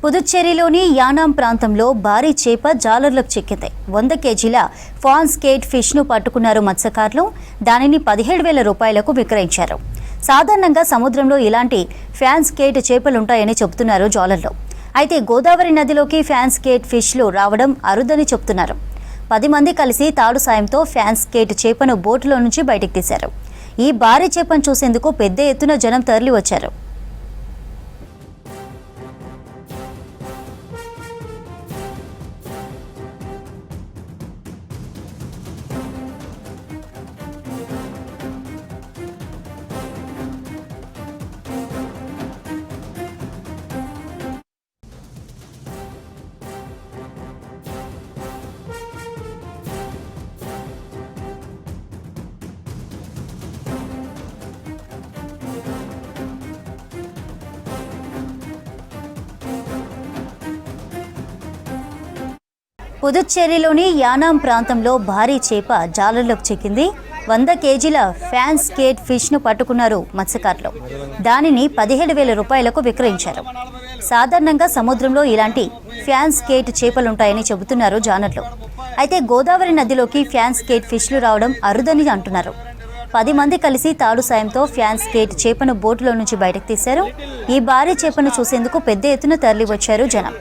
పుదుచ్చేరిలోని యానాం ప్రాంతంలో భారీ చేప జాలర్లకు చిక్కింది. 100 కేజీల ఫాన్ స్కేట్ ఫిష్ను పట్టుకున్నారు మత్స్యకారులు. దానిని 17,000 రూపాయలకు విక్రయించారు. సాధారణంగా సముద్రంలో ఇలాంటి ఫ్యాన్ స్కేట్ చేపలుంటాయని చెబుతున్నారు జాలర్లు. అయితే గోదావరి నదిలోకి ఫ్యాన్ స్కేట్ ఫిష్లు రావడం అరుదని చెబుతున్నారు. 10 మంది కలిసి తాడు సాయంతో ఫ్యాన్ స్కేట్ చేపను బోటులో నుంచి బయటకు తీశారు. ఈ భారీ చేపను చూసేందుకు పెద్ద ఎత్తున జనం తరలి వచ్చారు. పుదుచ్చేరిలోని యానాం ప్రాంతంలో భారీ చేప జాలర్లకు చిక్కింది. 100 కేజీల ఫ్యాన్ స్కేట్ ఫిష్ను పట్టుకున్నారు మత్స్యకారులు. దానిని 17,000 రూపాయలకు విక్రయించారు. సాధారణంగా సముద్రంలో ఇలాంటి ఫ్యాన్ స్కేట్ చేపలుంటాయని చెబుతున్నారు జాలర్లు. అయితే గోదావరి నదిలోకి ఫ్యాన్ స్కేట్ ఫిష్లు రావడం అరుదని అంటున్నారు. 10 మంది కలిసి తాడు సాయంతో ఫ్యాన్ స్కేట్ చేపను బోటులో నుంచి బయటకు తీశారు. ఈ భారీ చేపను చూసేందుకు పెద్ద ఎత్తున తరలి వచ్చారు జనం.